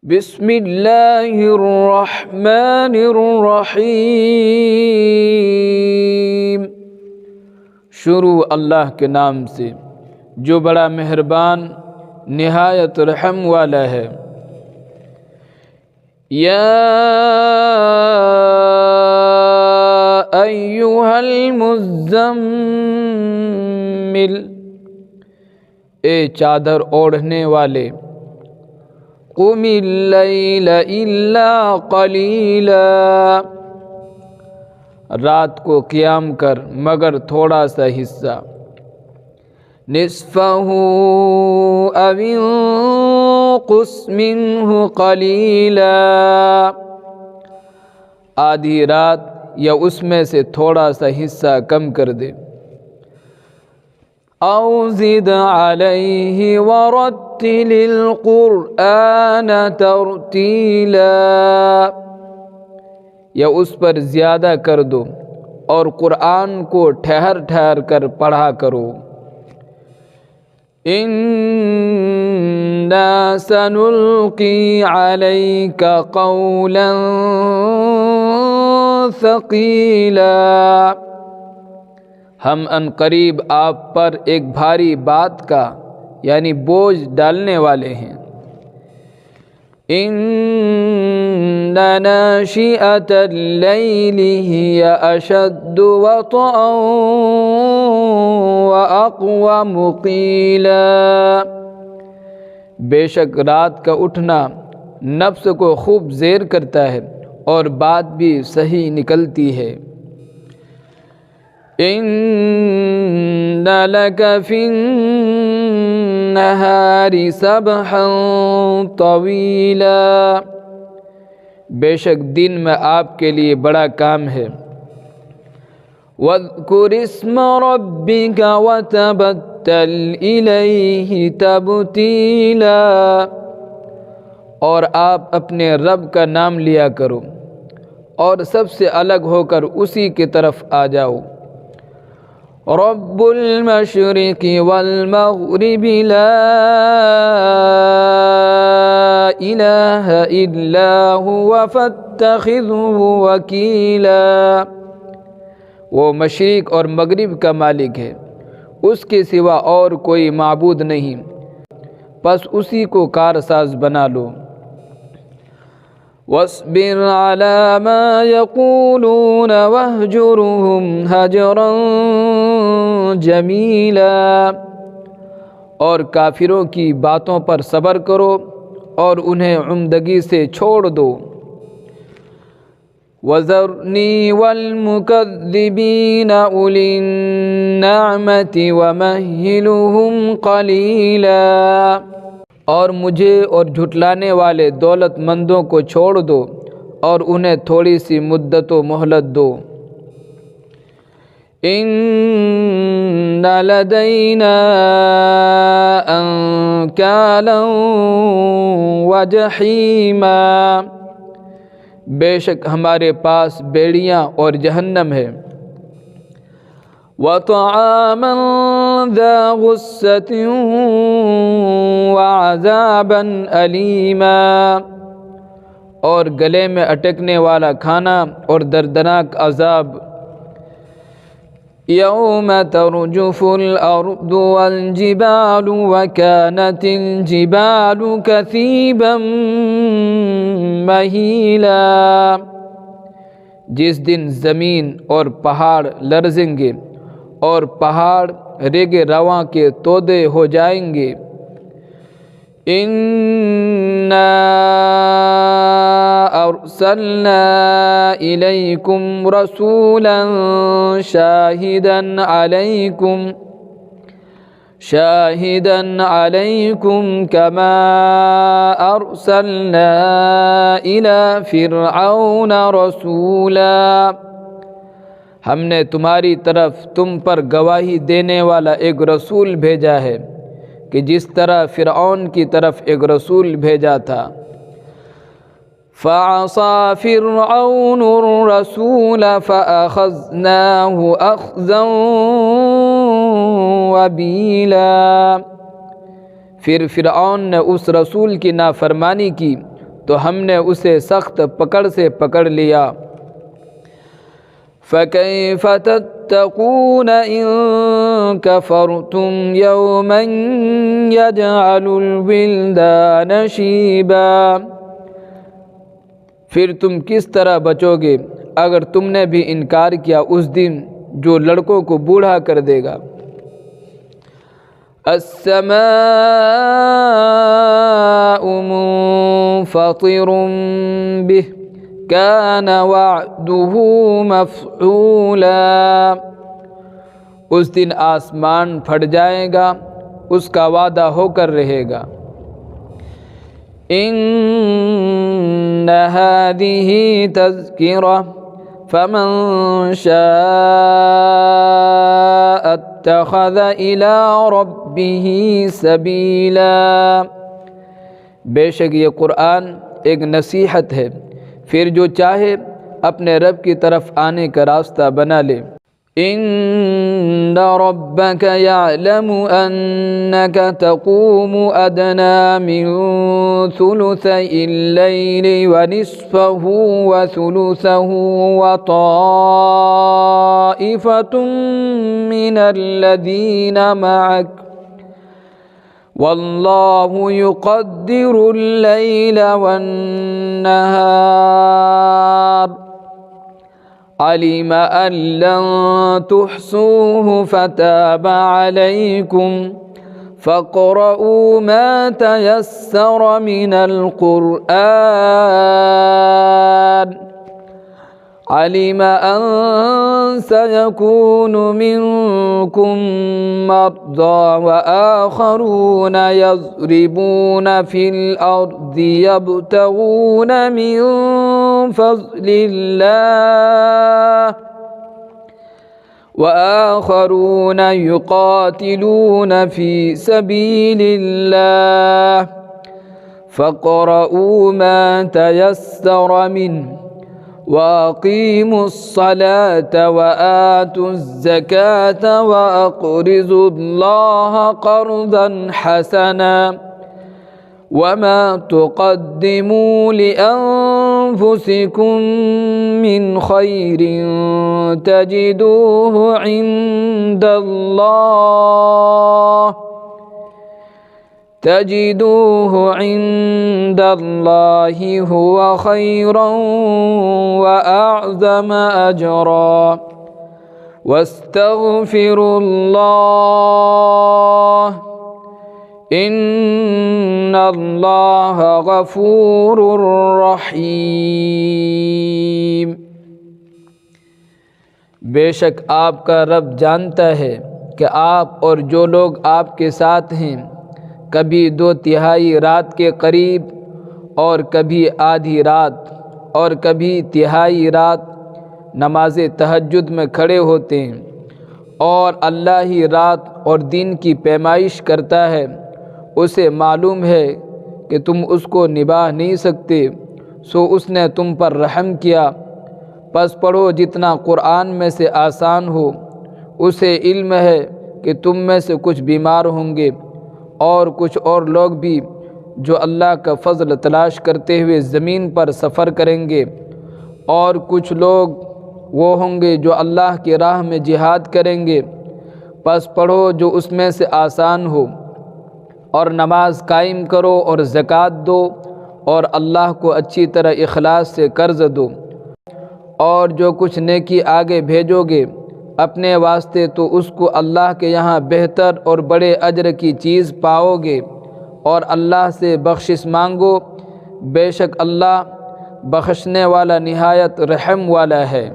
بسم اللہ الرحمن الرحیم۔ شروع اللہ کے نام سے جو بڑا مہربان نہایت رحم والا ہے۔ یا ایھا المزمل، اے چادر اوڑھنے والے، قم اللیل الا قلیلا، رات کو قیام کر مگر تھوڑا سا حصہ، نصفہ او انقص منہ قلیلا، آدھی رات یا اس میں سے تھوڑا سا حصہ کم کر دے، او زد علیہ ورتل القرآن ترتیلا، یا اس پر زیادہ کر دو اور قرآن کو ٹھہر ٹھہر کر پڑھا کرو۔ انا سنلقی علیک قولا ثقیلا، ہم ان قریب آپ پر ایک بھاری بات کا یعنی بوجھ ڈالنے والے ہیں۔ ان ناشئۃ اللیل ہی اشد وطئا واقوم قیلا، بے شک رات کا اٹھنا نفس کو خوب زیر کرتا ہے اور بات بھی صحیح نکلتی ہے۔ ان لک فی النہار سبحا طویلا، بے شک دن میں آپ کے لیے بڑا کام ہے۔ واذکر اسم ربک وتبتل الیہ تبتیلا، اور آپ اپنے رب کا نام لیا کرو اور سب سے الگ ہو کر اسی کی طرف آ جاؤ۔ رب المشرق والمغرب لا الہ الا هو فاتخذہ وکیلا، وہ مشرق اور مغرب کا مالک ہے، اس کے سوا اور کوئی معبود نہیں، پس اسی کو کارساز بنا لو۔ واصبر علی ما یقولون واہجرہم ہجرا جمیلا، اور کافروں کی باتوں پر صبر کرو اور انہیں عمدگی سے چھوڑ دو۔ وذرنی والمکذبین اولی النعمۃ ومہلہم قلیلا، اور مجھے اور جھٹلانے والے دولت مندوں کو چھوڑ دو اور انہیں تھوڑی سی مدت و مہلت دو۔ ان لدینا انکالا وجحیما، بے شک ہمارے پاس بیڑیاں اور جہنم ہے۔ وطعاما ذا غصۃ وعذابا الیما، اور گلے میں اٹکنے والا کھانا اور دردناک عذاب۔ یوم ترجف الارض والجبال وکانت الجبال کثیبا مہیلا، جس دن زمین اور پہاڑ لرزیں گے اور پہاڑ ریگے رواں کے تودے ہو جائیں گے۔ انا ارسلنا الیکم رسولا شاہدا علیکم کما ارسلنا الی فرعون رسولا، ہم نے تمہاری طرف تم پر گواہی دینے والا ایک رسول بھیجا ہے کہ جس طرح فرعون کی طرف ایک رسول بھیجا تھا۔ فعصى فرعون الرسول فأخذناه أخذا وبیلا، پھر فرعون نے اس رسول کی نافرمانی کی تو ہم نے اسے سخت پکڑ سے پکڑ لیا۔ فَكَيْفَ تَتَّقُونَ إِن كَفَرْتُمْ يَوْمًا يَجْعَلُ الْوِلْدَانَ شِيبًا، پھر تم کس طرح بچو گے اگر تم نے بھی انکار کیا اس دن جو لڑکوں کو بوڑھا کر دے گا۔ السماء منفطر به كان وعده مفعولا، اس دن آسمان پھٹ جائے گا، اس کا وعدہ ہو کر رہے گا۔ ان هذه تذکرہ فمن شاء اتخذ الى ربه سبیلا، بے شک یہ قرآن ایک نصیحت ہے، پھر جو چاہے اپنے رب کی طرف آنے کا راستہ بنا لے۔ ان ربك يعلم انك تقوم ادنى من ثلثي الليل ونصفه وثلثه وطائفة من الذين معك والله يقدر الليل والنهار علم أن لن تحصوه فتاب عليكم فاقرؤوا ما تيسر من القرآن علم أن سيكون منكم مرضى وآخرون يضربون في الأرض يبتغون من فضل الله وآخرون يقاتلون في سبيل الله فاقرؤوا ما تيسر منه وَأَقِيمُوا الصَّلَاةَ وَآتُوا الزَّكَاةَ وَأَقْرِضُوا اللَّهَ قَرْضًا حَسَنًا وَمَا تُقَدِّمُوا لِأَنفُسِكُم مِّنْ خَيْرٍ تَجِدُوهُ عِندَ اللَّهِ هُوَ خَيْرًا وَأَعْظَمَ أَجْرًا وَاسْتَغْفِرُوا اللَّهَ إِنَّ اللَّهَ غَفُورٌ رَحِيمٌ، بے شک آپ کا رب جانتا ہے کہ آپ اور جو لوگ آپ کے ساتھ ہیں کبھی 2/3 رات کے قریب اور کبھی آدھی رات اور کبھی 1/3 رات نماز تہجد میں کھڑے ہوتے ہیں، اور اللہ ہی رات اور دن کی پیمائش کرتا ہے، اسے معلوم ہے کہ تم اس کو نبھا نہیں سکتے، سو اس نے تم پر رحم کیا، پس پڑھو جتنا قرآن میں سے آسان ہو، اسے علم ہے کہ تم میں سے کچھ بیمار ہوں گے اور کچھ اور لوگ بھی جو اللہ کا فضل تلاش کرتے ہوئے زمین پر سفر کریں گے، اور کچھ لوگ وہ ہوں گے جو اللہ کی راہ میں جہاد کریں گے، پس پڑھو جو اس میں سے آسان ہو، اور نماز قائم کرو اور زکوٰۃ دو، اور اللہ کو اچھی طرح اخلاص سے قرض دو، اور جو کچھ نیکی آگے بھیجو گے اپنے واسطے تو اس کو اللہ کے یہاں بہتر اور بڑے اجر کی چیز پاؤ گے، اور اللہ سے بخشش مانگو، بے شک اللہ بخشنے والا نہایت رحم والا ہے۔